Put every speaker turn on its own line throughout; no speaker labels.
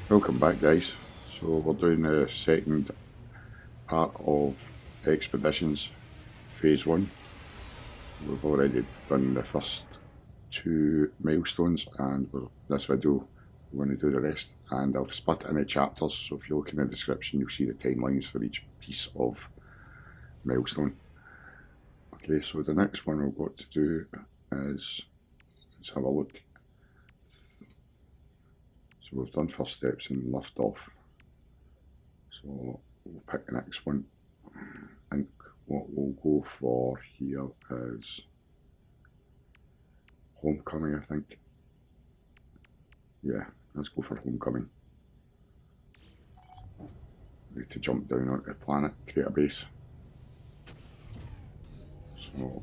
Welcome back, guys. So we're doing the second part of Expeditions Phase 1. We've already done the first two milestones, and this video we're going to do the rest. And I've split it into chapters, so if you look in the description you'll see the timelines for each piece of milestone. Okay, so the next one we've got to do is, let's have a look. So we've done first steps and lift off. So we'll pick the next one. I think what we'll go for here is Homecoming, I think. Yeah, let's go for Homecoming. Need to jump down onto the planet, create a base. So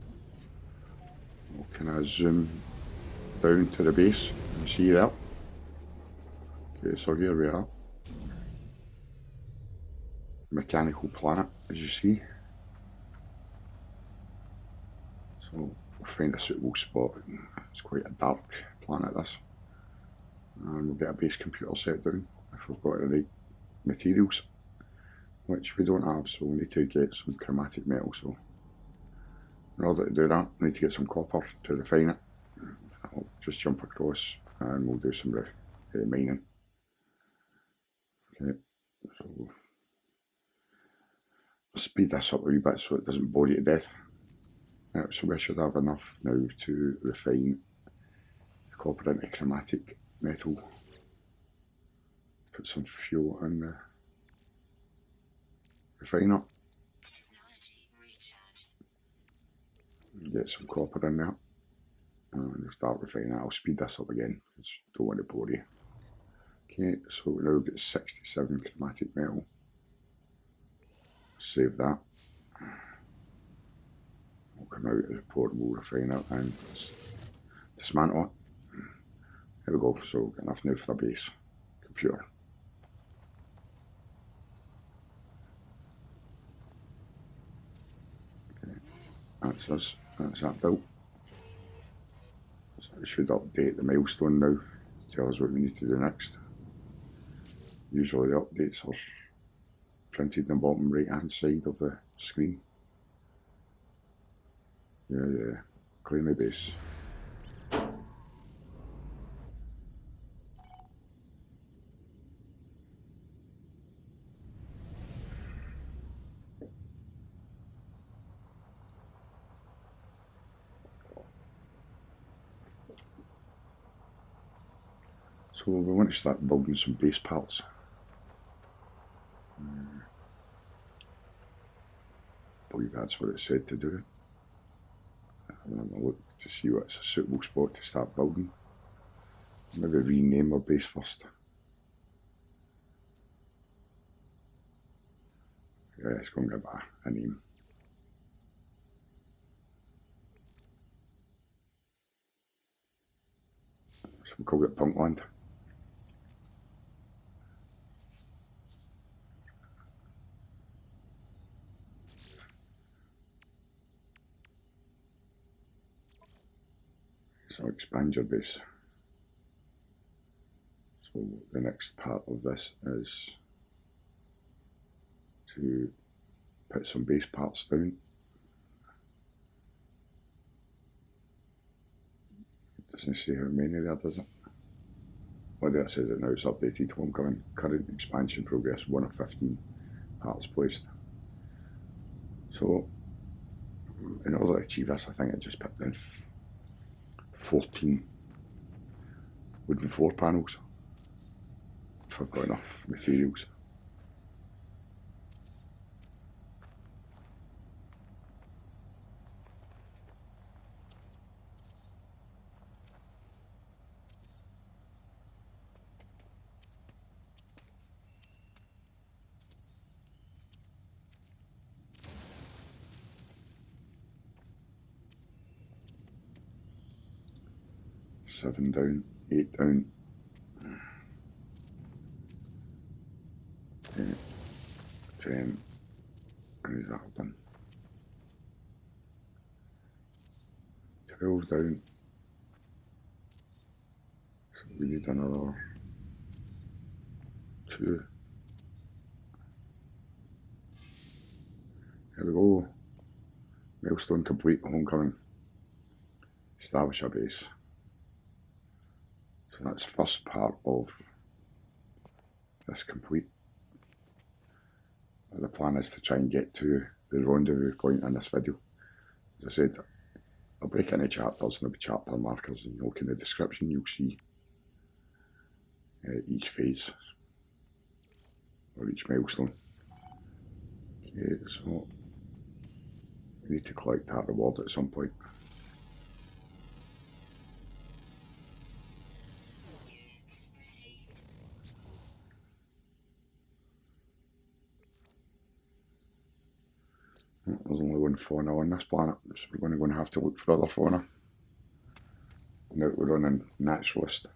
we'll kind of zoom down to the base and see that. Okay, so here we are. Mechanical planet, as you see. So we'll find a suitable spot. It's quite a dark planet, this. And we'll get a base computer set down if we've got the right materials, which we don't have, so we need to get some chromatic metal. So in order to do that, we need to get some copper to refine it. I'll just jump across and we'll do some mining. Okay, so speed this up a wee bit so it doesn't bore you to death. So we should have enough now to refine the copper into chromatic metal. Put some fuel in the refiner. Get some copper in there. And we'll start refining it. I'll speed this up again because I don't want to bore you. Okay, so we now get 67 chromatic metal. Save that. We'll come out of the portable refiner and dismantle it. There we go, so got enough now for a base computer. Okay, that's us, that's that built. So it should update the milestone now to tell us what we need to do next. Usually the updates are printed in the bottom right hand side of the screen. Yeah, claim the base. So we want to start building some base parts. I believe that's what it said to do. I'm going to look to see what's a suitable spot to start building. Maybe rename our base first. Yeah, let's go and give it a name. So we'll call it Punkland. So expand your base. So the next part of this is to put some base parts down. It doesn't say how many there, does it? Well, there it says it now, it's updated. Homecoming, current expansion progress, 1 of 15 parts placed. So in order to achieve this, I think I just put down 14 wooden floor panels, if I've got enough materials. Seven down, 8 down. 10. How's that done? 12 down. So we need another 2. There we go. Milestone complete, homecoming. Establish a base. So that's the first part of this complete. The plan is to try and get to the rendezvous point in this video. As I said, I'll break into chapters and there'll be chapter markers, and look in the description, you'll see each phase or each milestone. Okay, so we need to collect that reward at some point. There's only one fauna on this planet, so we're going to have to look for other fauna. Now that we're running Naturalist.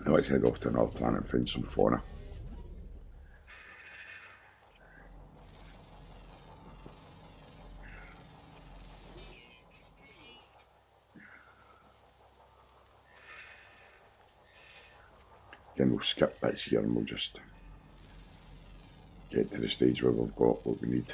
Now let's head off to another planet and find some fauna. Again, we'll skip bits here and we'll just get to the stage where we've got what we need.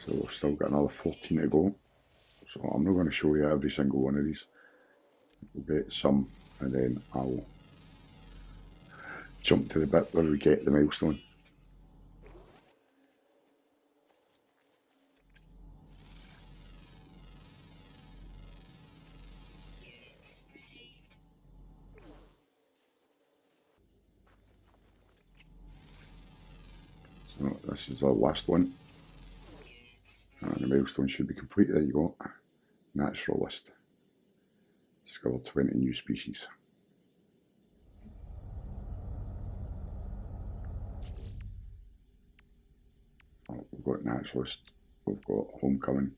So we've still got another 14 to go. So I'm not going to show you every single one of these. We'll get some and then I'll jump to the bit where we get the milestone. So this is our last one. And the milestone should be complete. There you go. Naturalist. Discovered 20 new species. Oh, we've got Naturalist. We've got Homecoming.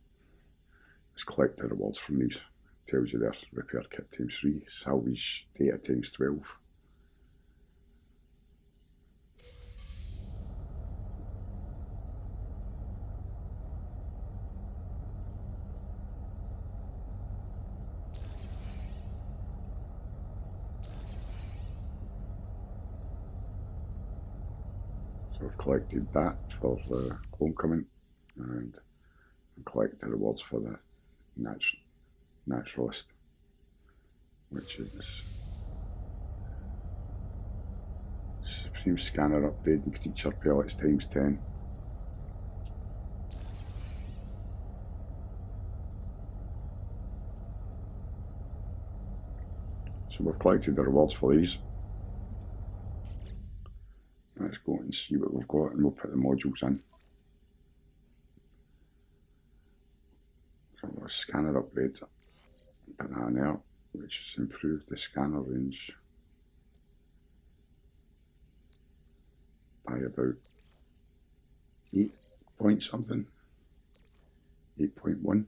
Let's collect the rewards from these. Tells you there. Repair kit times 3. Salvage data times 12. So I've collected that for the Homecoming and collect the rewards for the Naturalist, which is Supreme Scanner upgrade and creature pellets times 10. So we've collected the rewards for these. Let's go and see what we've got and we'll put the modules in. So a scanner upgrade, put that in there, which has improved the scanner range by about 8 point something, 8.1.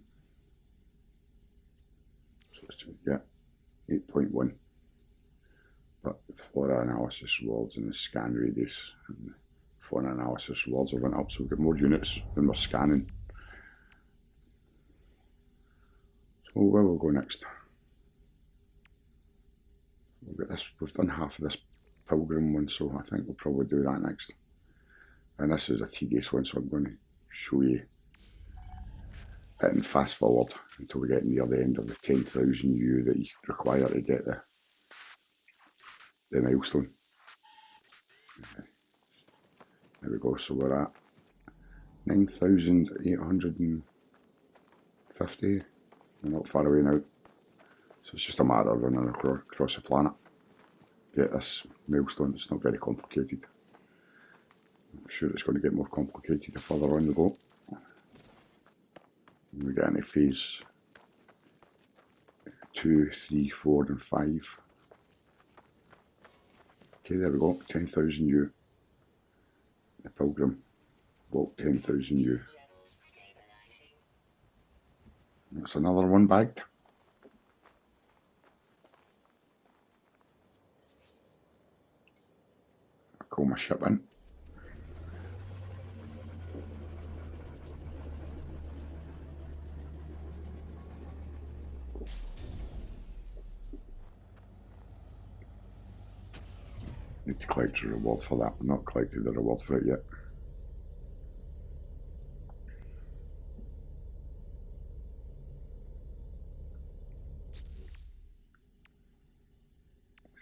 So it's just, yeah, 8.1. But flora analysis rewards and the scan radius and the fauna analysis rewards have went up, so we've got more units than we're scanning. So where we'll go next? We'll get this. We've done half of this Pilgrim one, so I think we'll probably do that next. And this is a tedious one, so I'm going to show you it in fast forward until we get near the end of the 10,000 U that you require to get the milestone. Okay. There we go, so we're at 9,850. We're not far away now. So it's just a matter of running across the planet. Get this milestone. It's not very complicated. I'm sure it's going to get more complicated the further on we go. When we get into phase 2, 3, 4 and 5. Okay, there we go, 10,000 U. The Pilgrim walked 10,000 U. That's another one bagged. call my ship in. Need to collect a reward for that. I've not collected the reward for it yet.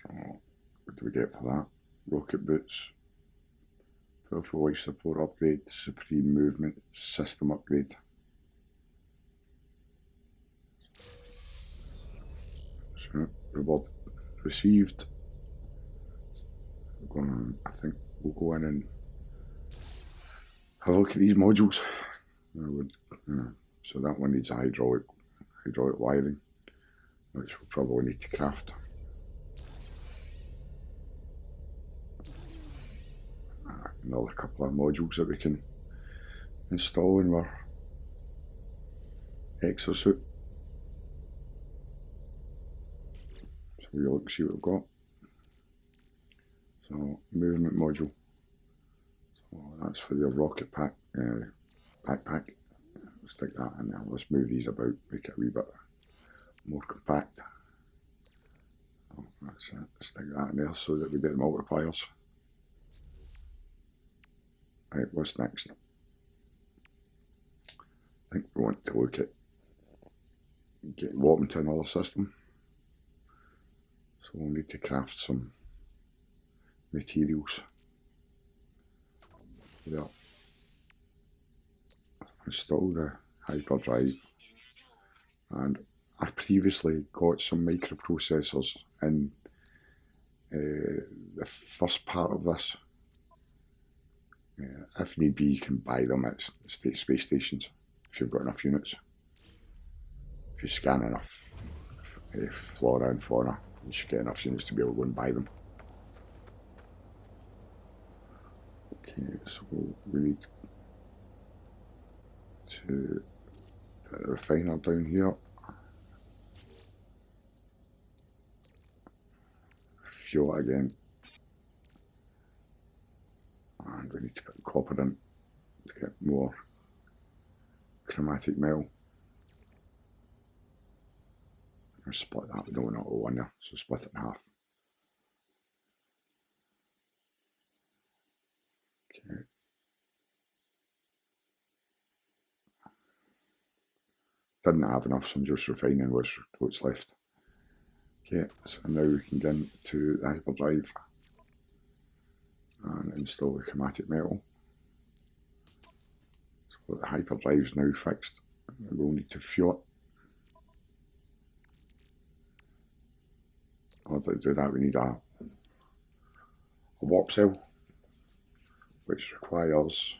So, what do we get for that? Rocket boots, powerful life support upgrade, supreme movement system upgrade. So, reward received. I think we'll go in and have a look at these modules. So that one needs a hydraulic wiring, which we'll probably need to craft. Another couple of modules that we can install in our exosuit. So we'll look and see what we've got. So movement module. So that's for your rocket pack backpack. Stick that in there. Let's move these about, make it a wee bit more compact. So that's it. Stick that in there so that we get the multipliers. Right, what's next? I think we want to look at getting warp into another system. So we'll need to craft some materials. Yeah. Install the hyperdrive, and I previously got some microprocessors in the first part of this. If need be, you can buy them at state space stations if you've got enough units. If you scan enough flora and fauna, you should get enough units to be able to go and buy them. Okay, so we need to put the refiner down here. Fuel it again. And we need to put copper in to get more chromatic metal. I'll split that, we don't want it all in there, so split it in half. Okay. Didn't have enough, so I'm just refining what's left. Okay, so now we can get into the hyperdrive and install the chromatic metal. So the hyperdrive is now fixed. We'll need to fuel it. In order to do that, we need a warp cell, which requires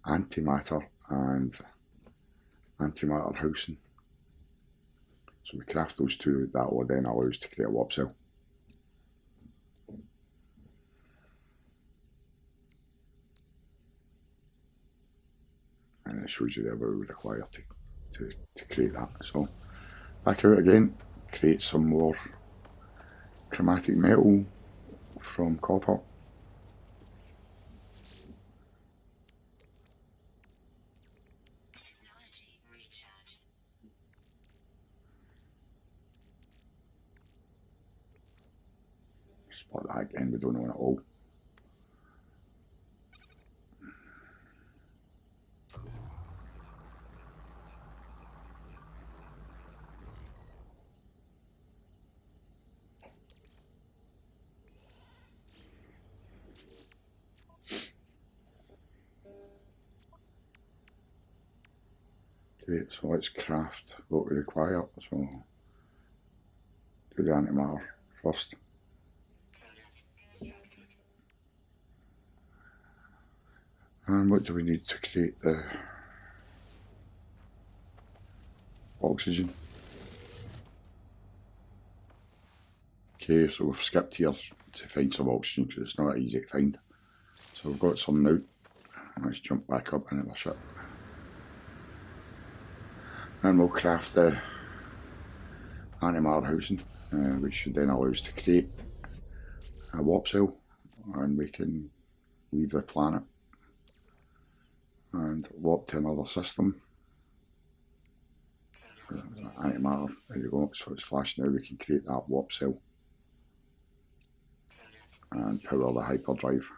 antimatter and antimatter housing. So we craft those two, that will then allow us to create a warp cell. And it shows you there what we would require to create that. So back out again, create some more chromatic metal from copper. Split that again, we don't want it all. Okay, so let's craft what we require. So do the antimatter first. And what do we need to create the oxygen? Okay, so we've skipped here to find some oxygen because it's not that easy to find. So we've got some now. Let's jump back up into the ship. And we'll craft the antimatter housing, which should then allow us to create a warp cell, and we can leave the planet and warp to another system. Antimatter, there you go, so it's flashing now. We can create that warp cell and power the hyperdrive.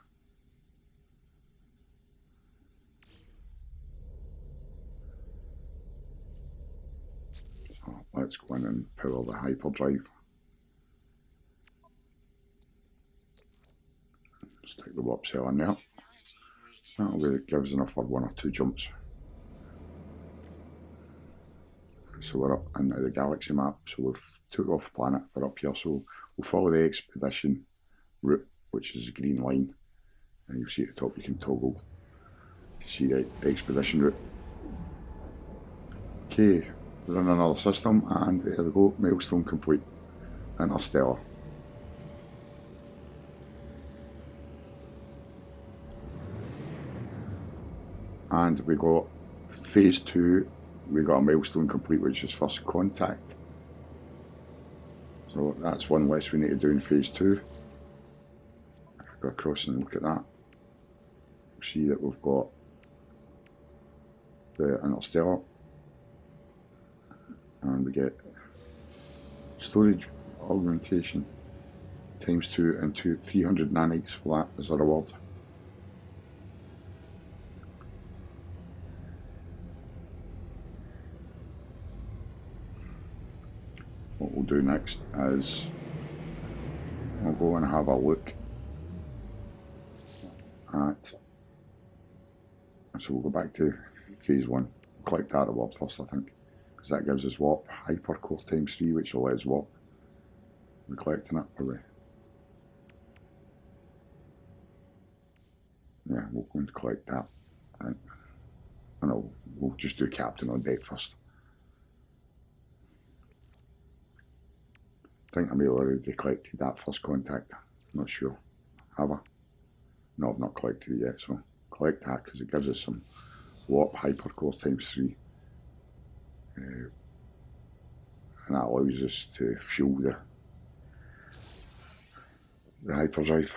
So let's go in and power the hyperdrive. Stick the warp cell in there. That'll give us enough for 1 or 2 jumps. So we're up into the galaxy map, so we've took off the planet, we're up here, so we'll follow the expedition route, which is a green line, and you'll see at the top you can toggle to see the expedition route. Okay, we're in another system, and there we go, milestone complete, Interstellar. And we got phase 2, we got a milestone complete, which is first contact. So that's one less we need to do in phase 2. If we go across and look at that, we'll see that we've got the Interstellar, and we get storage augmentation ×2 and 300 nanites for that as a reward. What we'll do next is we'll go and have a look at, so we'll go back to phase 1, collect that reward first I think, because that gives us warp, hypercore ×3, which will let us warp. We're collecting it, are we? Yeah, we'll go and collect that. Right. No, we'll just do captain on deck first. I think I may have already collected that first contact, I'm not sure. Have I? No, I've not collected it yet, so collect that because it gives us some warp hypercore ×3. And that allows us to fuel the hyperdrive.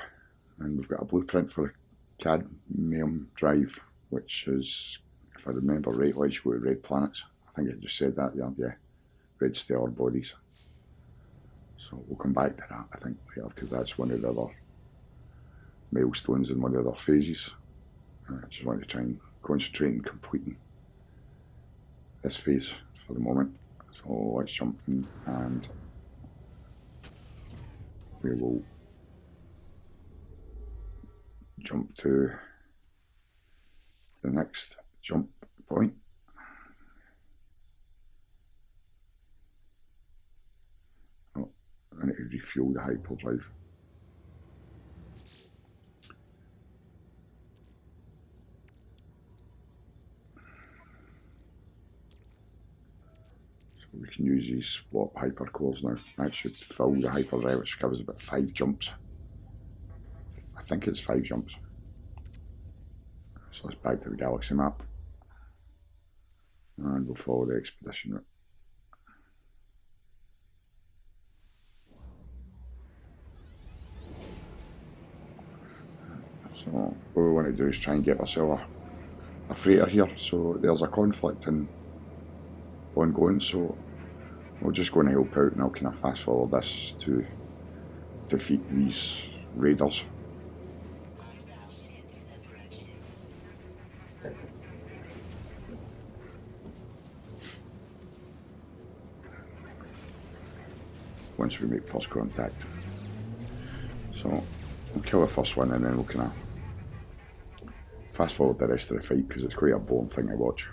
And we've got a blueprint for a cadmium drive, which is, if I remember right, let's go to red planets. I think it just said that, yeah, red stellar bodies. So we'll come back to that, I think, later, because that's one of the other milestones in one of the other phases. I just want to try and concentrate on completing this phase for the moment. So let's jump in and we will jump to the next jump point. I need to refuel the hyperdrive. So we can use these swap hypercores now. That should fill the hyperdrive, which covers about 5 jumps. I think it's 5 jumps. So let's back to the galaxy map. And we'll follow the expedition route. So what we want to do is try and get ourselves a freighter here. So there's a conflict ongoing, so we're just going to help out, and I'll kind of fast forward this to defeat these raiders. Once we make first contact. So we'll kill the first one and then we'll kind of fast forward the rest of the fight because it's quite a boring thing to watch.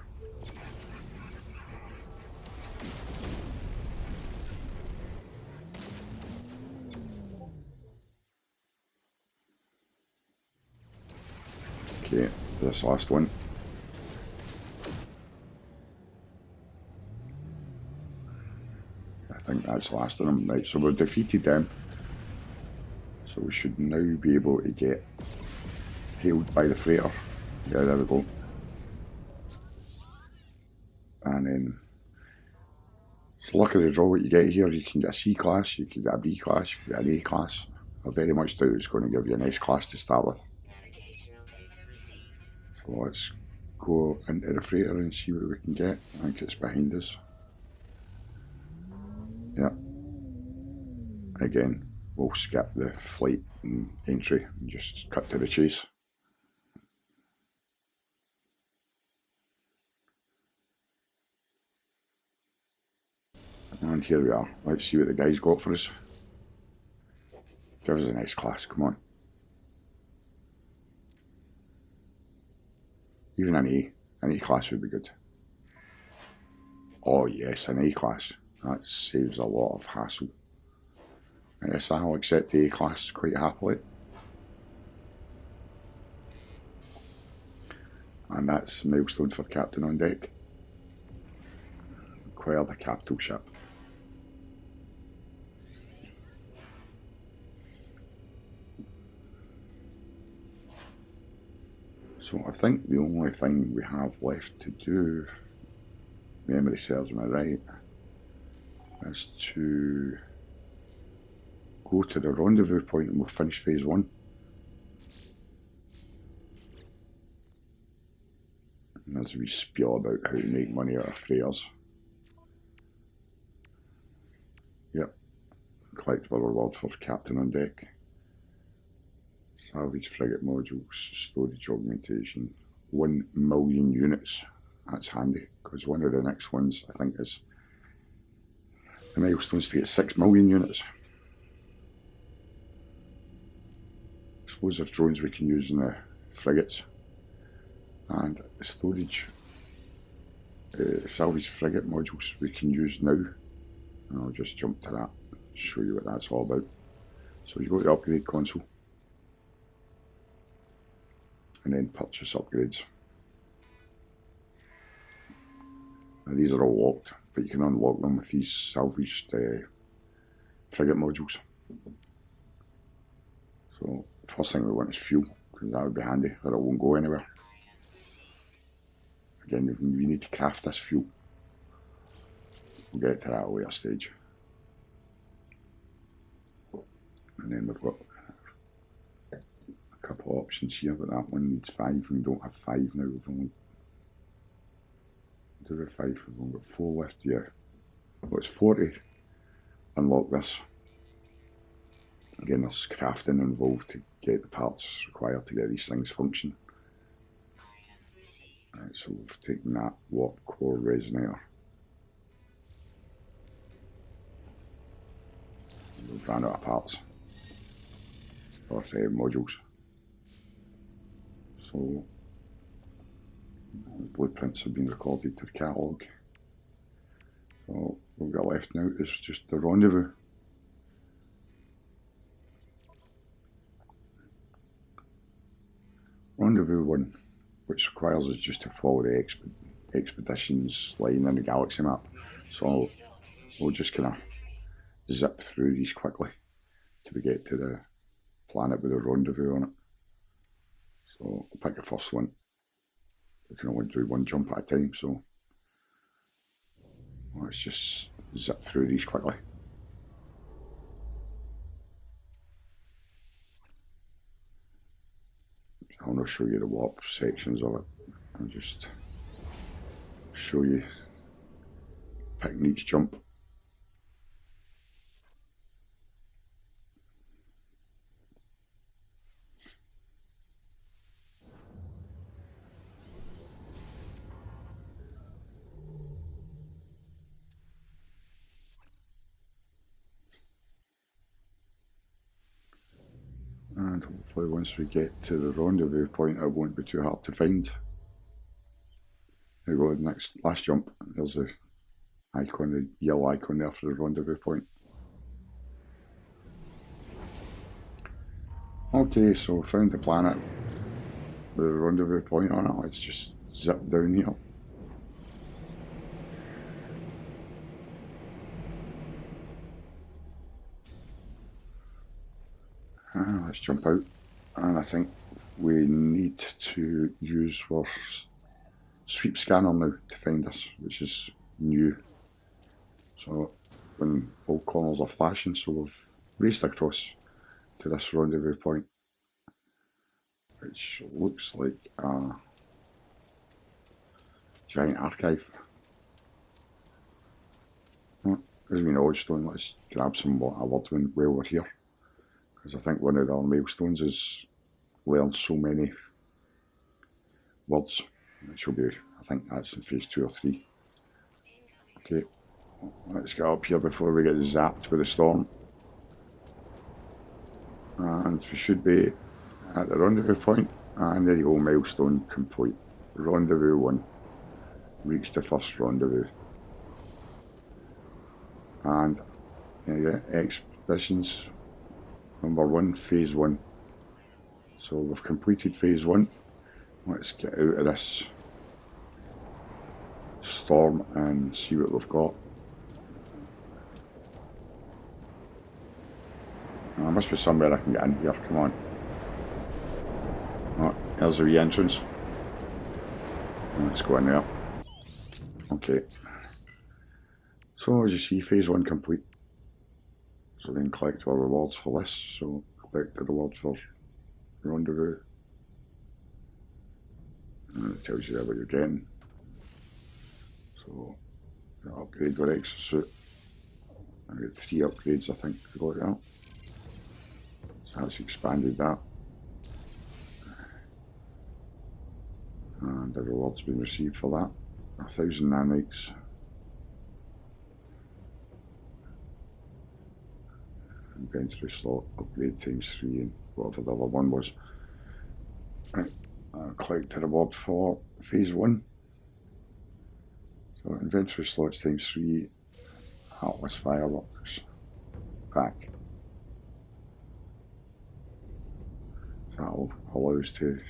Okay, this last one. I think that's the last of them. Right, so we've defeated them. So we should now be able to get hailed by the freighter. Yeah, there we go. And then it's luck of the draw what you get here. You can get a C class, you can get a B class, you can get an A class. I very much doubt it's going to give you an S class to start with. So let's go into the freighter and see what we can get. I think it's behind us. Yep. Again, we'll skip the flight and entry and just cut to the chase. And here we are. Let's see what the guy's got for us. Give us an S class, come on. Even an A class would be good. Oh yes, an A class. That saves a lot of hassle. Yes, I'll accept the A class quite happily. And that's a milestone for Captain on Deck. Acquired a capital ship. So I think the only thing we have left to do, if memory serves me right, is to go to the rendezvous point and we'll finish phase 1. And as we spiel about how to make money out of freighters. Yep. Collectible reward for Captain on Deck. Salvage frigate modules, storage augmentation, 1 million units. That's handy, because one of the next ones I think is the milestones to get 6 million units. Explosive drones we can use in the frigates. And storage salvage frigate modules we can use now. And I'll just jump to that, show you what that's all about. So you go to the upgrade console. And then purchase upgrades. Now these are all locked, but you can unlock them with these salvaged frigate modules. So first thing we want is fuel, because that would be handy, or it won't go anywhere. Again, we need to craft this fuel. We'll get to that at a later stage. And then we've got a couple of options here, but that one needs 5 and we don't have 5 now. We've only do we have 5, we've only got 4 left, yeah. Well, it's 40. Unlock this. Again, there's crafting involved to get the parts required to get these things function. Right, so we've taken that warp core resonator. We've ran out of parts, or modules. So the blueprints have been recorded to the catalogue. So what we've got left now is just the rendezvous. Rendezvous 1, which requires us just to follow the expeditions line in the galaxy map. So we'll just kind of zip through these quickly till we get to the planet with the rendezvous on it. So we'll pick the first one. We can only do 1 jump at a time, so let's just zip through these quickly. I'll not show you the warp sections of it. I'll just show you picking each jump. And hopefully once we get to the rendezvous point it won't be too hard to find. There we go, last jump. There's the icon, the yellow icon there for the rendezvous point. Okay, so we found the planet with the rendezvous point on it. Let's just zip down here. Let's jump out, and I think we need to use our sweep scanner now to find us, which is new. So when all corners are flashing, so we've raced across to this rendezvous point, which looks like a giant archive. Oh, there's been odd stone. Let's grab some water while we're here, because I think one of the other milestones is learn so many words. It should be, I think that's in phase 2 or 3. Okay, let's get up here before we get zapped with the storm. And we should be at the rendezvous point. And there you go, milestone complete. Rendezvous 1. Reached the first rendezvous. And yeah, expeditions number 1, phase 1. So we've completed phase 1. Let's get out of this storm and see what we've got. There must be somewhere I can get in here, come on. Oh, there's the wee entrance. Let's go in there. Okay. So as you see, phase 1 complete. So then collect our rewards for this. So collect the rewards for rendezvous. And it tells you there what you're getting. So upgrade your exosuit. I got 3 upgrades, I think I got that. So that's expanded that. And the reward's been received for that. 1,000 nanites. Inventory slot upgrade ×3 and whatever the other one was. Right, collect a reward for phase 1. So inventory slots ×3, Atlas fireworks pack. That'll allow us to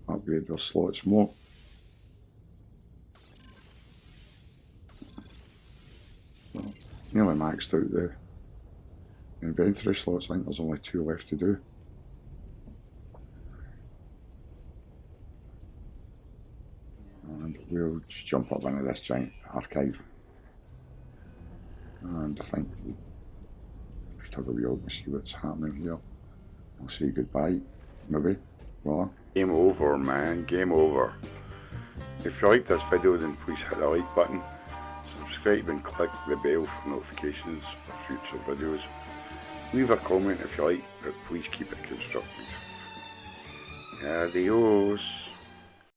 upgrade our slots more. Well, nearly maxed out the inventory slots. I think there's only 2 left to do. And we'll just jump up into this giant archive. And I think we'll just have a wee look and see what's happening here. I'll say goodbye, maybe. Well, game over, man, game over. If you liked this video, then please hit the like button, subscribe and click the bell for notifications for future videos. Leave a comment if you like, but please keep it constructive. Adios.